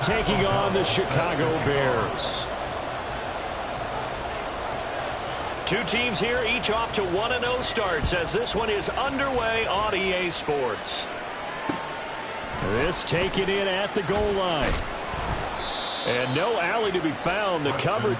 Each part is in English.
taking on the Chicago Bears. Two teams here, each off to 1-0 starts as this one is underway on EA Sports. This taken in at the goal line. And no alley to be found. The cover.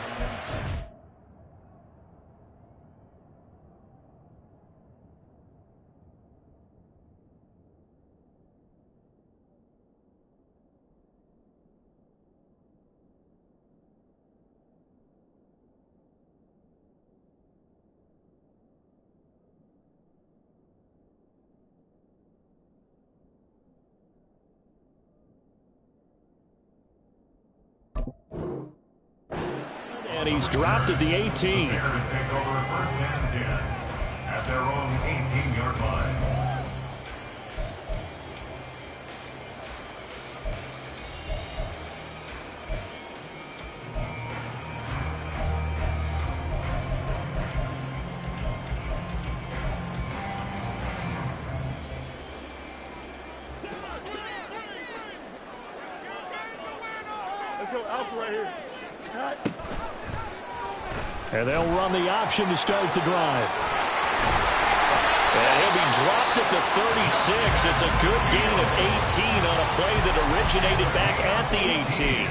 And he's dropped at the 18. Bears take over first and 10 at their own 18-yard line. Let's go Alpha right here. And they'll run the option to start the drive. And he'll be dropped at the 36. It's a good gain of 18 on a play that originated back at the 18.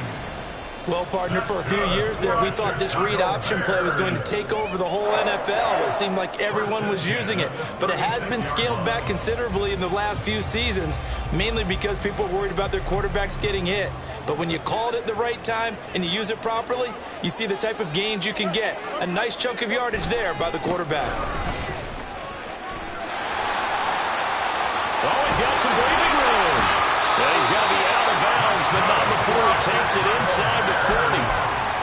Well, partner, for a few years there, we thought this read option play was going to take over the whole NFL. It seemed like everyone was using it. But it has been scaled back considerably in the last few seasons, mainly because people are worried about their quarterbacks getting hit. But when you call it at the right time and you use it properly, you see the type of gains you can get. A nice chunk of yardage there by the quarterback. Oh, he's got some breathing room. And he's got to be out of bounds, but not before he takes it inside the 40.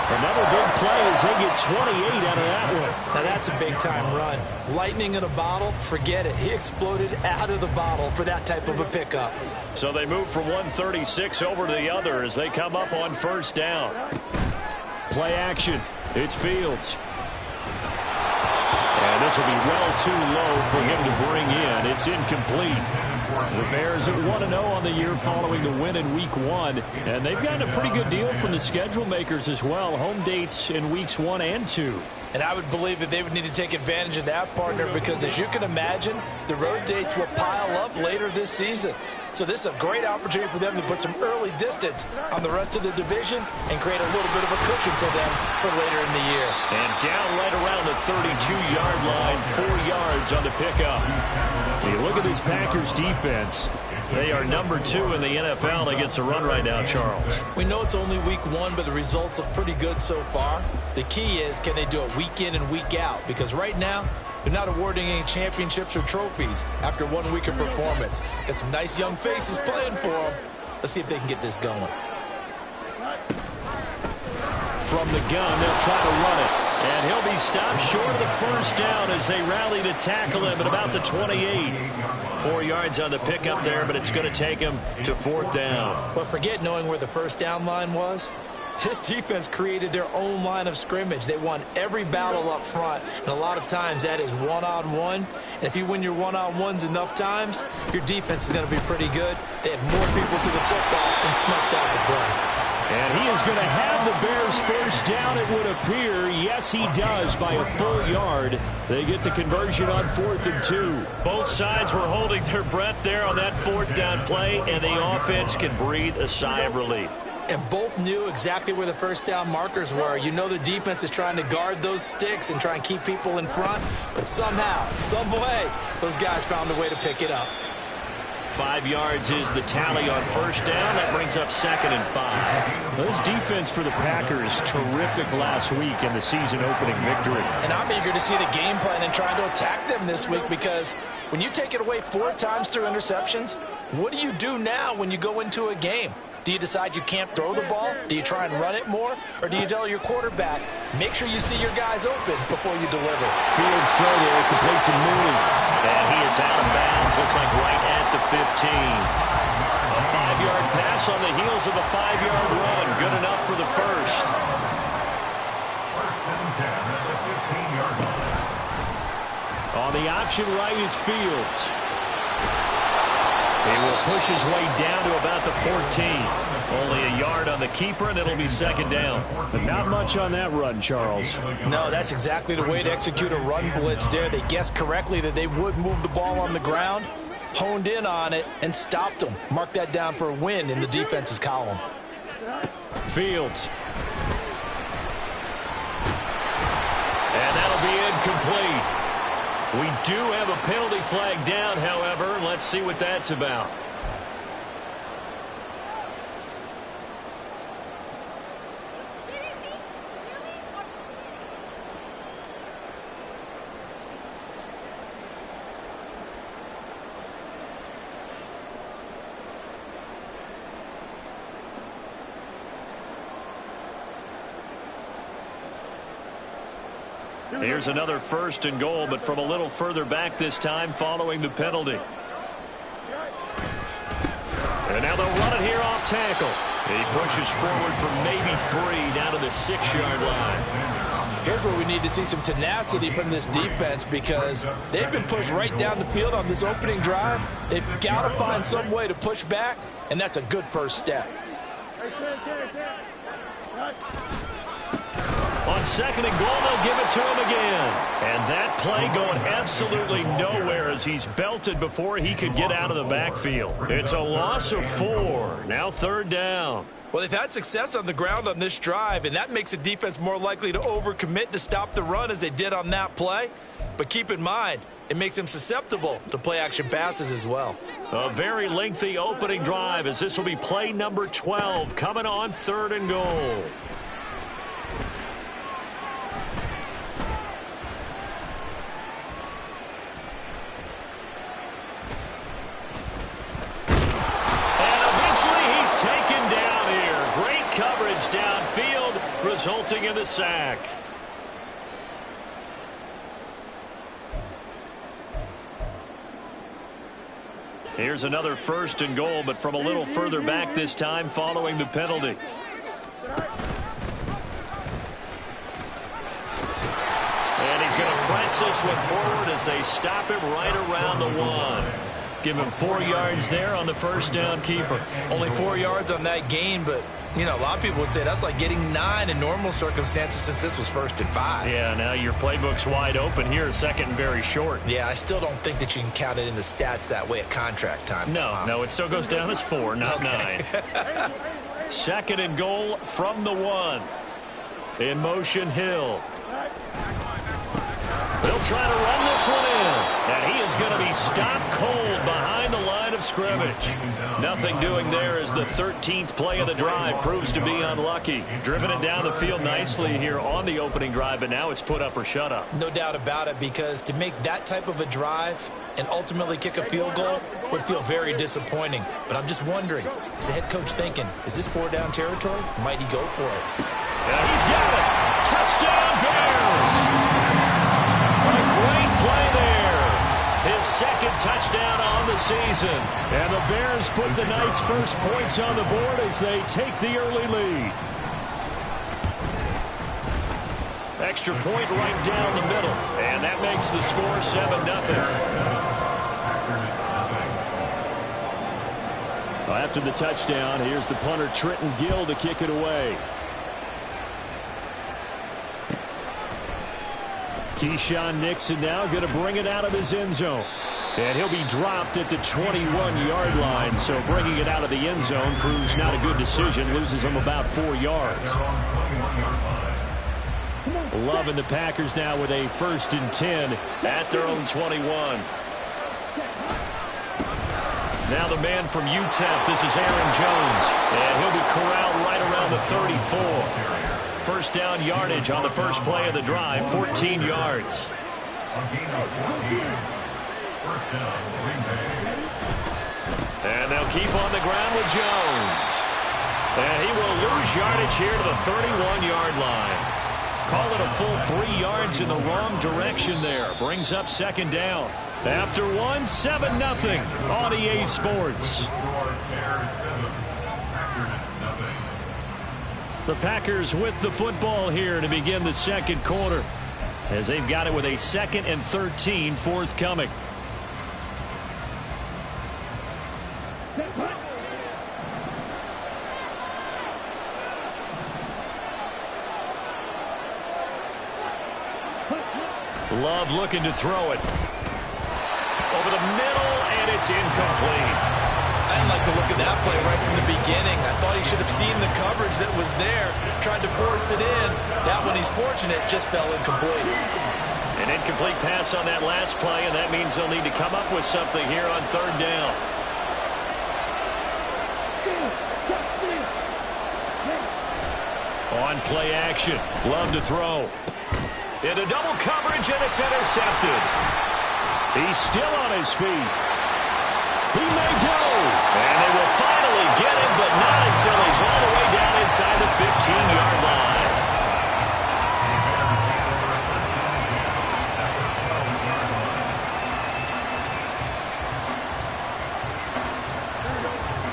Another big play as they get 28 out of that one. Now that's a big-time run. Lightning in a bottle, forget it. He exploded out of the bottle for that type of a pickup. So they move from 136 over to the other as they come up on first down. Play action. It's Fields. And this will be well too low for him to bring in. It's incomplete. The Bears at 1-0 on the year following the win in Week 1. And they've gotten a pretty good deal from the schedule makers as well. Home dates in Weeks 1 and 2. And I would believe that they would need to take advantage of that, partner, because as you can imagine, the road dates will pile up later this season. So this is a great opportunity for them to put some early distance on the rest of the division and create a little bit of a cushion for them for later in the year. And down right around the 32-yard line, 4 yards on the pickup. You look at this Packers defense. They are number 2 in the NFL against the run right now, Charles. We know it's only week 1, but the results look pretty good so far. The key is, can they do it week in and week out? Because right now, they're not awarding any championships or trophies after 1 week of performance. Got some nice young faces playing for them. Let's see if they can get this going. From the gun, they'll try to run it. And he'll be stopped short of the first down as they rally to tackle him at about the 28. 4 yards on the pickup there, but it's going to take him to 4th down. But forget knowing where the first down line was. This defense created their own line of scrimmage. They won every battle up front, and a lot of times that is one-on-one. And if you win your one-on-ones enough times, your defense is going to be pretty good. They had more people to the football and snuffed out the play. And he is going to have the Bears first down, it would appear. Yes, he does, by a full yard. They get the conversion on 4th and 2. Both sides were holding their breath there on that 4th down play, and the offense can breathe a sigh of relief. And both knew exactly where the first down markers were. You know the defense is trying to guard those sticks and try and keep people in front. But somehow, some way, those guys found a way to pick it up. 5 yards is the tally on first down. That brings up 2nd and 5. This defense for the Packers, terrific last week in the season-opening victory. And I'm eager to see the game plan and trying to attack them this week, because when you take it away 4 times through interceptions, what do you do now when you go into a game? Do you decide you can't throw the ball? Do you try and run it more? Or do you tell your quarterback, make sure you see your guys open before you deliver? Fields throw there, complete to Mooney. And he is out of bounds, looks like right at the 15. A 5-yard pass on the heels of a 5-yard run. Good enough for the first. First and 10 at the 15-yard line. On the option right is Fields. He will push his way down to about the 14. Only a yard on the keeper, and it'll be second down. But not much on that run, Charles. No, that's exactly the way to execute a run blitz there. They guessed correctly that they would move the ball on the ground, honed in on it, and stopped them. Mark that down for a win in the defense's column. Fields. And that'll be incomplete. We do have a penalty flag down, however. Let's see what that's about. Here's another first and goal, but from a little further back this time following the penalty. And now they'll run it here off tackle. He pushes forward for maybe 3 down to the 6-yard line. Here's where we need to see some tenacity from this defense because they've been pushed right down the field on this opening drive. They've got to find some way to push back, and that's a good first step. On second and goal, they'll give it to him again. And that play going absolutely nowhere as he's belted before he could get out of the backfield. It's a loss of 4. Now third down. Well, they've had success on the ground on this drive, and that makes a defense more likely to overcommit to stop the run as they did on that play. But keep in mind, it makes them susceptible to play-action passes as well. A very lengthy opening drive as this will be play number 12 coming on third and goal. Downfield, resulting in the sack. Here's another first and goal, but from a little further back this time following the penalty. And he's going to press this one forward as they stop him right around the 1. Give him 4 yards there on the first down keeper. Only 4 yards on that gain, but you know, a lot of people would say that's like getting 9 in normal circumstances since this was 1st and 5. Yeah, now your playbook's wide open here, second and very short. Yeah, I still don't think that you can count it in the stats that way at contract time. No, it still goes down as 4, not 9. Second and goal from the 1. In motion, Hill. They'll try to run this one in. And he is going to be stopped cold behind the line of scrimmage. Nothing doing there as the 13th play of the drive proves to be unlucky. Driven it down the field nicely here on the opening drive, but now it's put up or shut up. No doubt about it, because to make that type of a drive and ultimately kick a field goal would feel very disappointing. But I'm just wondering, is the head coach thinking, is this 4-down territory? Might he go for it? Yeah, he's got it. Touchdown, Bears. Great play there. His second touchdown on the season. And the Bears put the Knights' first points on the board as they take the early lead. Extra point right down the middle. And that makes the score 7-0. After the touchdown, here's the punter Trenton Gill to kick it away. Keyshawn Nixon now going to bring it out of his end zone. And he'll be dropped at the 21-yard line. So bringing it out of the end zone proves not a good decision. Loses him about 4 yards. Love and the Packers now with a 1st and 10 at their own 21. Now the man from UTEP, this is Aaron Jones. And he'll be corralled right around the 34. First down yardage on the first play of the drive, 14 yards. And they'll keep on the ground with Jones. And he will lose yardage here to the 31-yard line. Call it a full 3 yards in the wrong direction there. Brings up second down. After 1, 7-0 on EA Sports. The Packers with the football here to begin the second quarter, as they've got it with a 2nd and 13 forthcoming. Love looking to throw it. Over the middle, and it's incomplete. I didn't like the look of that play right from the beginning. I thought he should have seen the coverage that was there, tried to force it in. That one, he's fortunate, just fell incomplete. An incomplete pass on that last play, and that means they'll need to come up with something here on third down. On play action, Love to throw. Into double coverage, and it's intercepted. He's still on his feet. He may go. And they will finally get him, but not until he's all the way down inside the 15-yard line.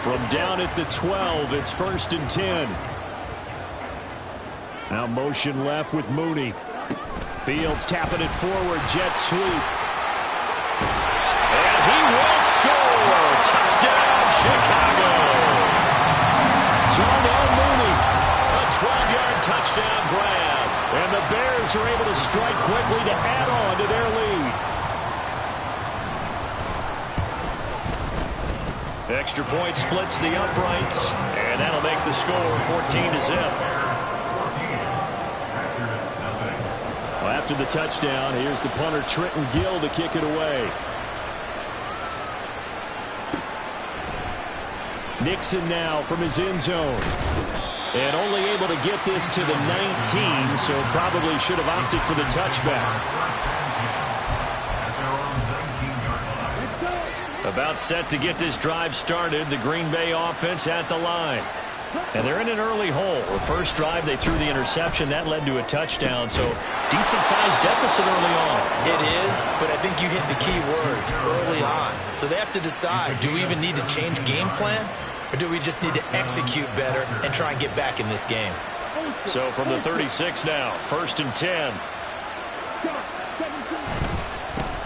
From down at the 12, it's 1st and 10. Now motion left with Mooney. Fields tapping it forward, jet sweep. And he will score! Touchdown, Chicago! Darnell Mooney, a 12-yard touchdown grab. And the Bears are able to strike quickly to add on to their lead. Extra point splits the uprights, and that'll make the score 14-0. Well, after the touchdown, here's the punter Trenton Gill to kick it away. Nixon now from his end zone. And only able to get this to the 19, so probably should have opted for the touchback. About set to get this drive started, the Green Bay offense at the line. And they're in an early hole. The first drive, they threw the interception. That led to a touchdown, so decent-sized deficit early on. It is, but I think you hit the key words, early on. So they have to decide, do we even need to change game plan, or do we just need to execute better and try and get back in this game? So from the 36 now, 1st and 10.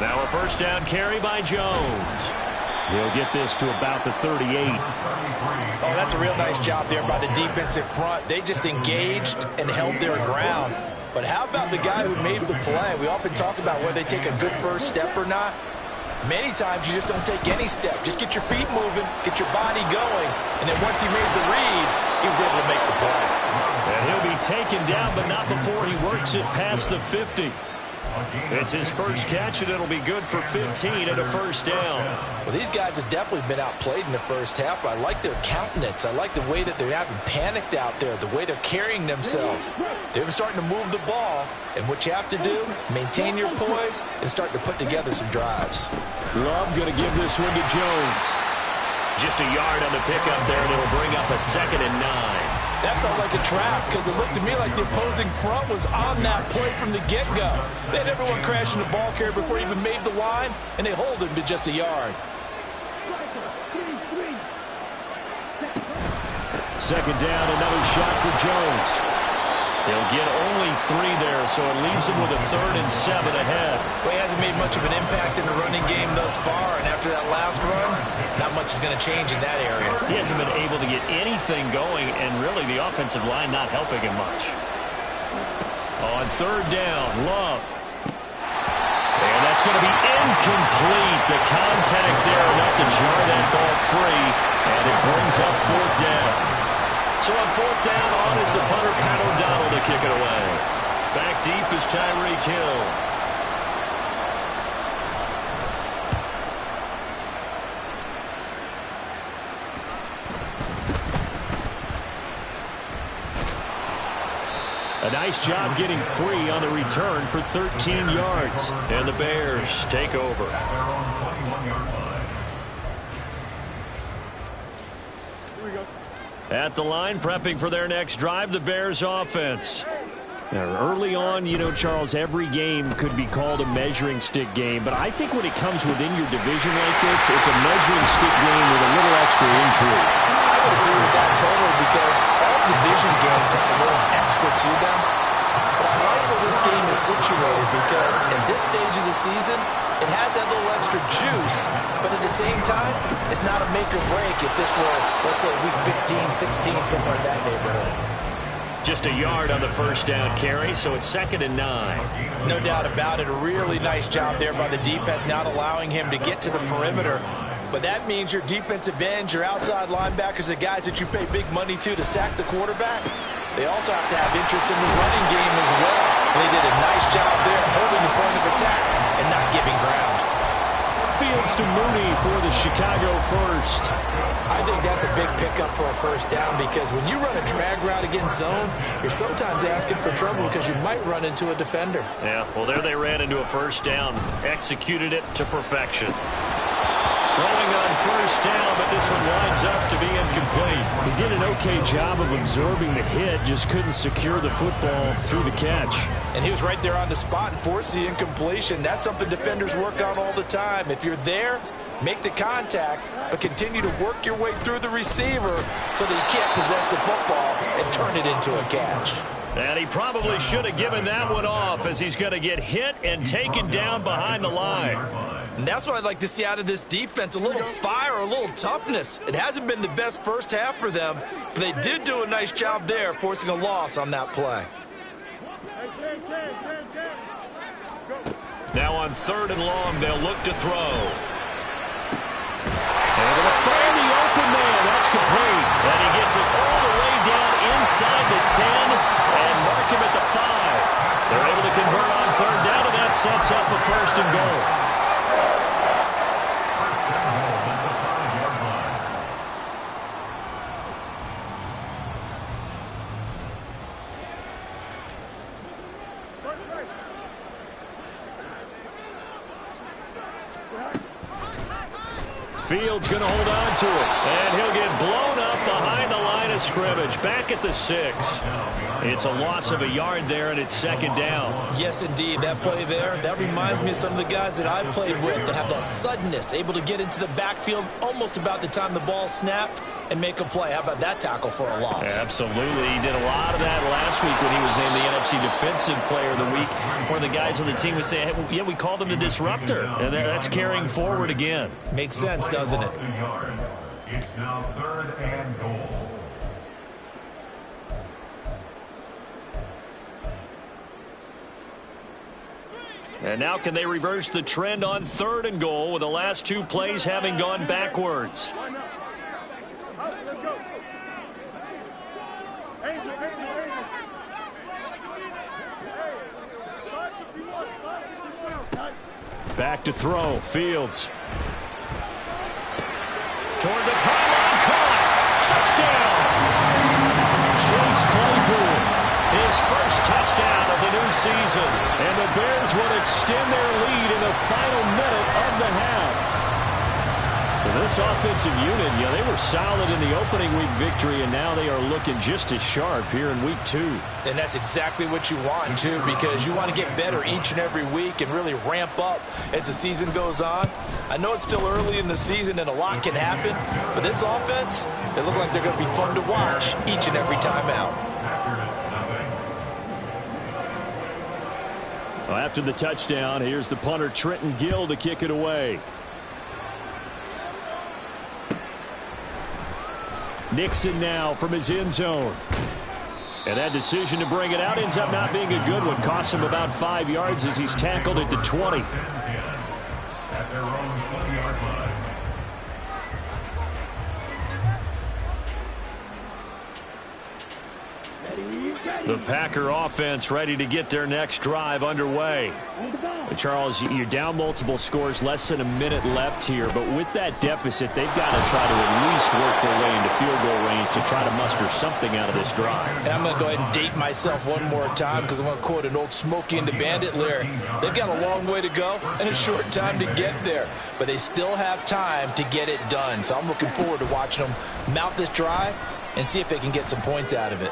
Now a first down carry by Jones. He'll get this to about the 38. Oh, that's a real nice job there by the defensive front. They just engaged and held their ground. But how about the guy who made the play? We often talk about whether they take a good first step or not. Many times you just don't take any step. Just get your feet moving, get your body going, and then once he made the read, he was able to make the play. And he'll be taken down, but not before he works it past the 50. It's his first catch, and it'll be good for 15 and a first down. Well, these guys have definitely been outplayed in the first half. I like their countenance. I like the way that they haven't panicked out there, the way they're carrying themselves. They're starting to move the ball, and what you have to do, maintain your poise and start to put together some drives. Love going to give this one to Jones. Just a yard on the pickup there, and it'll bring up a 2nd and 9. That felt like a trap because it looked to me like the opposing front was on that play from the get-go. They had everyone crashing the ball carrier before he even made the line, and they hold him to just a yard. 2nd down, another shot for Jones. He'll get only 3 there, so it leaves him with a 3rd and 7 ahead. Well, he hasn't made much of an impact in the running game thus far, and after that last run, not much is going to change in that area. He hasn't been able to get anything going, and really the offensive line not helping him much. On 3rd down, Love. And that's going to be incomplete. The contact there enough to jar that ball free, and it brings up 4th down. So on 4th down, on is the punter, Pat O'Donnell, to kick it away. Back deep is Tyreek Hill. A nice job getting free on the return for 13 yards. And the Bears take over. At the line, prepping for their next drive, the Bears offense. Now, early on, you know, Charles, every game could be called a measuring stick game, but I think when it comes within your division like this, it's a measuring stick game with a little extra intrigue. I would agree with that totally because all division games have a little extra to them. But I like where this game is situated because at this stage of the season, it has that little extra juice, but at the same time, it's not a make or break if this were, let's say, week 15, 16, somewhere in that neighborhood. Just a yard on the first down carry, so it's 2nd and 9. No doubt about it. A really nice job there by the defense, not allowing him to get to the perimeter. But that means your defensive ends, your outside linebackers, the guys that you pay big money to sack the quarterback, they also have to have interest in the running game as well. And they did a nice job there holding the point of attack and not giving ground. Fields to Mooney for the Chicago first. I think that's a big pickup for a first down because when you run a drag route against zone, you're sometimes asking for trouble because you might run into a defender. Yeah, well, there they ran into a first down. Executed it to perfection. Throwing on first down, but this one winds up to be incomplete. He did an okay job of absorbing the hit, just couldn't secure the football through the catch. And he was right there on the spot and forced the incompletion. That's something defenders work on all the time. If you're there, make the contact, but continue to work your way through the receiver so that you can't possess the football and turn it into a catch. And he probably should have given that one off as he's going to get hit and taken down behind the line. And that's what I'd like to see out of this defense, a little fire, a little toughness. It hasn't been the best first half for them, but they did do a nice job there, forcing a loss on that play. Now on 3rd and long, they'll look to throw. Able to find the open man. That's complete. And he gets it all the way down inside the 10 and mark him at the 5. They're able to convert on 3rd down, and that sets up a 1st and goal. Fields going to hold on to it, and he'll get blown up behind the line of scrimmage, back at the 6. It's a loss of a yard there, and it's 2nd down. Yes, indeed. That play there, that reminds me of some of the guys that I played with that have that suddenness, able to get into the backfield almost about the time the ball snapped and make a play. How about that tackle for a loss? Absolutely. He did a lot of that last week when he was named the NFC Defensive Player of the Week. One of the guys on the team was saying, hey, yeah, we called him the disruptor. And that's carrying forward again. Makes sense, doesn't it? It's now 3rd and goal. And now can they reverse the trend on 3rd and goal with the last 2 plays having gone backwards? Back to throw. Fields. Toward the pylon, caught. Touchdown. Chase Claypool. His first touchdown of the new season. And the Bears will extend their lead in the final minute of the half. Well, this offensive unit, they were solid in the opening week victory, and now they are looking just as sharp here in week 2. And that's exactly what you want, too, because you want to get better each and every week and really ramp up as the season goes on. I know it's still early in the season and a lot can happen, but this offense, they look like they're going to be fun to watch each and every time out. Well, after the touchdown, here's the punter Trenton Gill to kick it away. Nixon now from his end zone. And that decision to bring it out ends up not being a good one. Costs him about 5 yards as he's tackled at the 20. At their own 20-yard line. The Packer offense ready to get their next drive underway. Charles, you're down multiple scores, less than a minute left here, but with that deficit, they've got to try to at least work their way into field goal range to try to muster something out of this drive. And I'm going to go ahead and date myself one more time because I'm going to quote an old Smokey and the Bandit lyric. They've got a long way to go and a short time to get there, but they still have time to get it done. So I'm looking forward to watching them mount this drive and see if they can get some points out of it.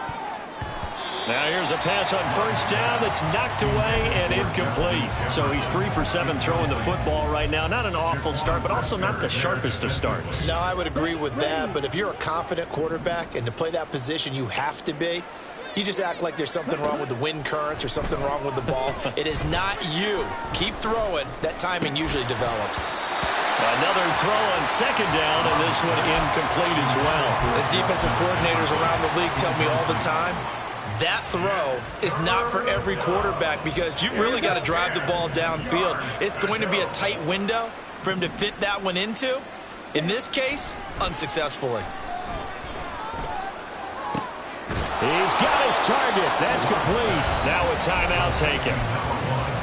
Now here's a pass on first down that's knocked away and incomplete. So he's 3 for 7 throwing the football right now. Not an awful start, but also not the sharpest of starts. No, I would agree with that. But if you're a confident quarterback and to play that position you have to be, you just act like there's something wrong with the wind currents or something wrong with the ball. It is not you. Keep throwing. That timing usually develops. Another throw on second down, and this one incomplete as well. As defensive coordinators around the league tell me all the time, that throw is not for every quarterback because you've really got to drive the ball downfield. It's going to be a tight window for him to fit that one into. In this case, unsuccessfully. He's got his target. That's complete. Now a timeout taken.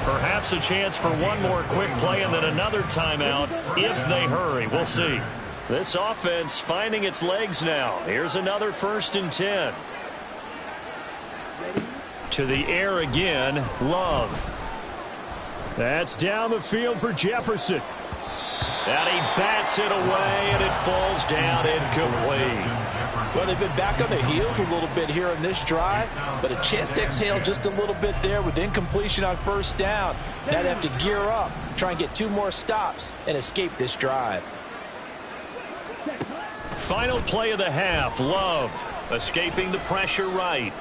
Perhaps a chance for one more quick play and then another timeout if they hurry. We'll see. This offense finding its legs now. Here's another 1st and 10. To the air again, Love. That's down the field for Jefferson. And he bats it away, and it falls down incomplete. Well, they've been back on their heels a little bit here in this drive, but a chance to exhale just a little bit there with incompletion on 1st down. Now they have to gear up, try and get 2 more stops, and escape this drive. Final play of the half. Love escaping the pressure right.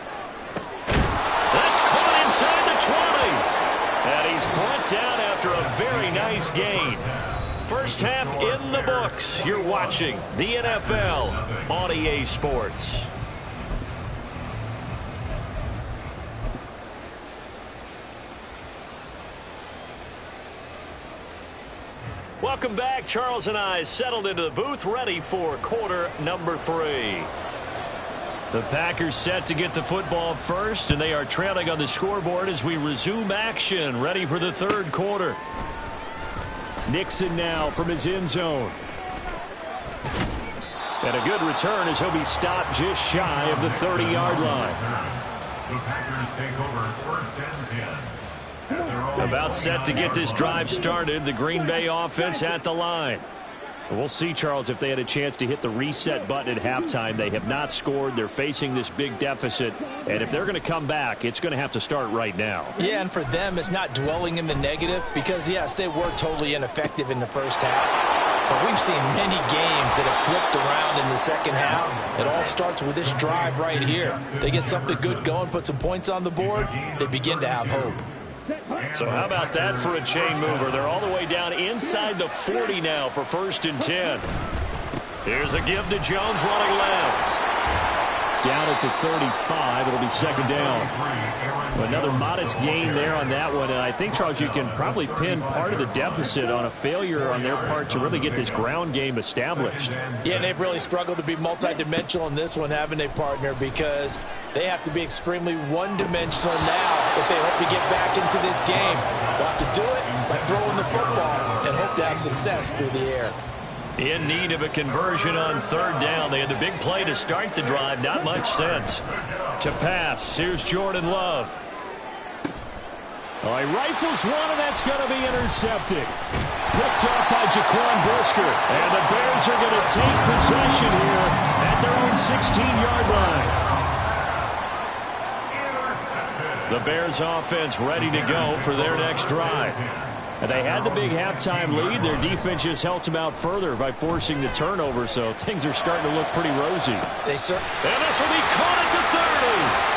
That's caught inside the 20. And he's brought down after a very nice gain. First half in the books. You're watching the NFL on EA Sports. Welcome back. Charles and I settled into the booth, ready for quarter number 3. The Packers set to get the football first, and they are trailing on the scoreboard as we resume action, ready for the 3rd quarter. Nixon now from his end zone. And a good return as he'll be stopped just shy of the 30-yard line. The Packers take over 1st and 10. About set to get this drive started, the Green Bay offense at the line. We'll see, Charles, if they had a chance to hit the reset button at halftime. They have not scored. They're facing this big deficit. And if they're going to come back, it's going to have to start right now. Yeah, and for them, it's not dwelling in the negative because, yes, they were totally ineffective in the first half. But we've seen many games that have flipped around in the second half. It all starts with this drive right here. They get something good going, put some points on the board, they begin to have hope. So how about that for a chain mover? They're all the way down inside the 40 now for 1st and 10. Here's a give to Jones running left. Down at the 35, it'll be 2nd down. Another modest gain there on that one, and I think, Charles, you can probably pin part of the deficit on a failure on their part to really get this ground game established. Yeah, and they've really struggled to be multidimensional in this one, haven't they, partner? Because they have to be extremely one-dimensional now if they hope to get back into this game. They'll have to do it by throwing the football and hope to have success through the air. In need of a conversion on 3rd down. They had the big play to start the drive. Not much sense. To pass, here's Jordan Love. All right, rifles one, and that's going to be intercepted. Picked up by Jaquan Brisker. And the Bears are going to take possession here at their own 16-yard line. The Bears offense ready to go for their next drive. And they had the big halftime lead. Their defense just helped them out further by forcing the turnover, so things are starting to look pretty rosy. And this will be caught at the 30.